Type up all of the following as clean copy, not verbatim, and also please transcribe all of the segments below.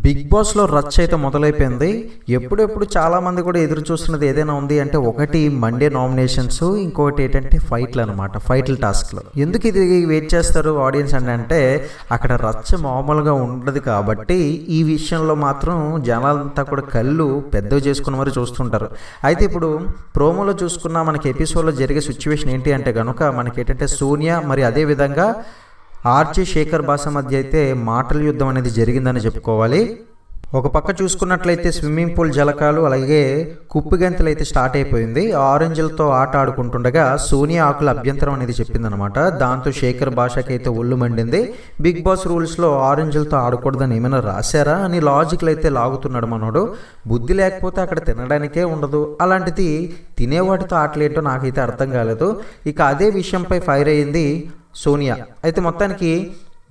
Big బాస్లో రచ్చ అయితే మొదలైపోయింది. ఎప్పుడెప్పుడు చాలామంది కూడా ఎదురు చూస్తున్నది ఏదైనా ఉంది అంటే ఒకటి మండే నామినేషన్స్, ఇంకొకటి ఏంటంటే ఫైట్లు అనమాట. ఫైట్ల టాస్క్లో ఎందుకు ఇది వెయిట్ చేస్తారు ఆడియన్స్ అంటే అక్కడ రచ్చ మామూలుగా ఉండదు కాబట్టి ఈ విషయంలో మాత్రం జనాలంతా కూడా కళ్ళు పెద్దవి చేసుకున్న వారు చూస్తుంటారు. అయితే ఇప్పుడు ప్రోమోలో చూసుకున్న మనకి ఎపిసోడ్లో జరిగే సిచ్యువేషన్ ఏంటి అంటే కనుక మనకి ఏంటంటే సోనియా మరి అదేవిధంగా ఆర్జే శేఖర్ భాష మధ్య అయితే మాటల యుద్ధం అనేది జరిగిందని చెప్పుకోవాలి. ఒక పక్క చూసుకున్నట్లయితే స్విమ్మింగ్ పూల్ జలకాలు అలాగే కుప్పిగంతులు అయితే స్టార్ట్ అయిపోయింది. ఆరెంజ్లతో ఆట ఆడుకుంటుండగా సోనియా ఆకుల అభ్యంతరం అనేది చెప్పిందనమాట. దాంతో శేఖర్ భాషకి అయితే ఒళ్ళు మండింది. బిగ్ బాస్ రూల్స్లో ఆరెంజ్లతో ఆడకూడదని ఏమైనా రాశారా అని లాజిక్లు అయితే లాగుతున్నాడు మనోడు. బుద్ధి లేకపోతే అక్కడ తినడానికే ఉండదు, అలాంటిది తినేవాటితో ఆటలేంటో నాకైతే అర్థం కాలేదు. ఇక అదే విషయంపై ఫైర్ అయ్యింది సోనియా. అయితే మొత్తానికి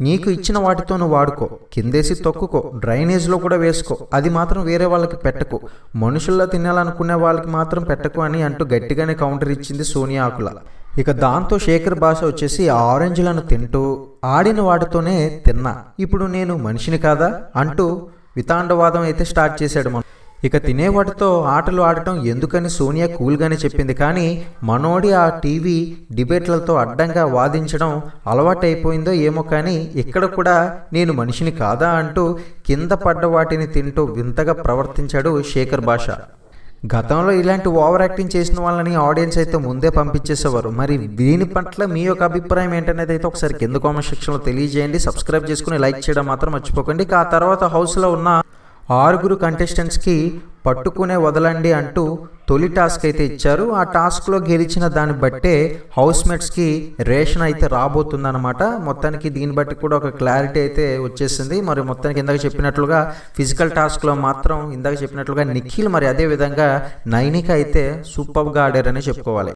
నీకు ఇచ్చిన వాటితో నువ్వు వాడుకో, కిందేసి తొక్కుకో, డ్రైనేజ్లో కూడా వేసుకో, అది మాత్రం వేరే వాళ్ళకి పెట్టకు, మనుషుల్లో తినాలనుకునే వాళ్ళకి మాత్రం పెట్టకు అని అంటూ గట్టిగానే కౌంటర్ ఇచ్చింది సోనియా ఆకుల. ఇక దాంతో శేఖర్ భాష వచ్చేసి ఆరెంజ్లను తింటూ ఆడిన వాటితోనే తిన్నా, ఇప్పుడు నేను మనిషిని కాదా అంటూ వితాండవాదం అయితే స్టార్ట్ చేశాడు. ఇక తినేవాటితో ఆటలు ఆడటం ఎందుకని సోనియా కూల్గానే చెప్పింది. కానీ మనోడి ఆ టీవీ డిబేట్లతో అడ్డంగా వాదించడం అలవాటైపోయిందో ఏమో కానీ ఇక్కడ కూడా నేను మనిషిని కాదా అంటూ కింద పడ్డ వాటిని తింటూ వింతగా ప్రవర్తించాడు శేఖర్ భాష. గతంలో ఇలాంటి ఓవర్ యాక్టింగ్ చేసిన వాళ్ళని ఆడియన్స్ అయితే ముందే పంపించేసేవారు. మరి దీని పట్ల మీ యొక్క అభిప్రాయం ఏంటనేది అయితే ఒకసారి కింద కామెంట్ సెక్షన్లో తెలియజేయండి. సబ్స్క్రైబ్ చేసుకుని లైక్ చేయడం మాత్రం మర్చిపోకండి. ఇక ఆ తర్వాత హౌస్లో ఉన్న 6 కంటెస్టెంట్స్కి పట్టుకునే వదలండి అంటూ తొలి టాస్క్ అయితే ఇచ్చారు. ఆ టాస్క్లో గెలిచిన దాన్ని బట్టే హౌస్మేట్స్కి రేషన్ అయితే రాబోతుందన్నమాట. మొత్తానికి దీన్ని బట్టి కూడా ఒక క్లారిటీ అయితే వచ్చేసింది. మరి మొత్తానికి ఇందాక చెప్పినట్లుగా ఫిజికల్ టాస్క్లో మాత్రం ఇందాక చెప్పినట్లుగా నిఖిల్ మరి అదేవిధంగా నైనిక అయితే సూపర్గా ఆడారని చెప్పుకోవాలి.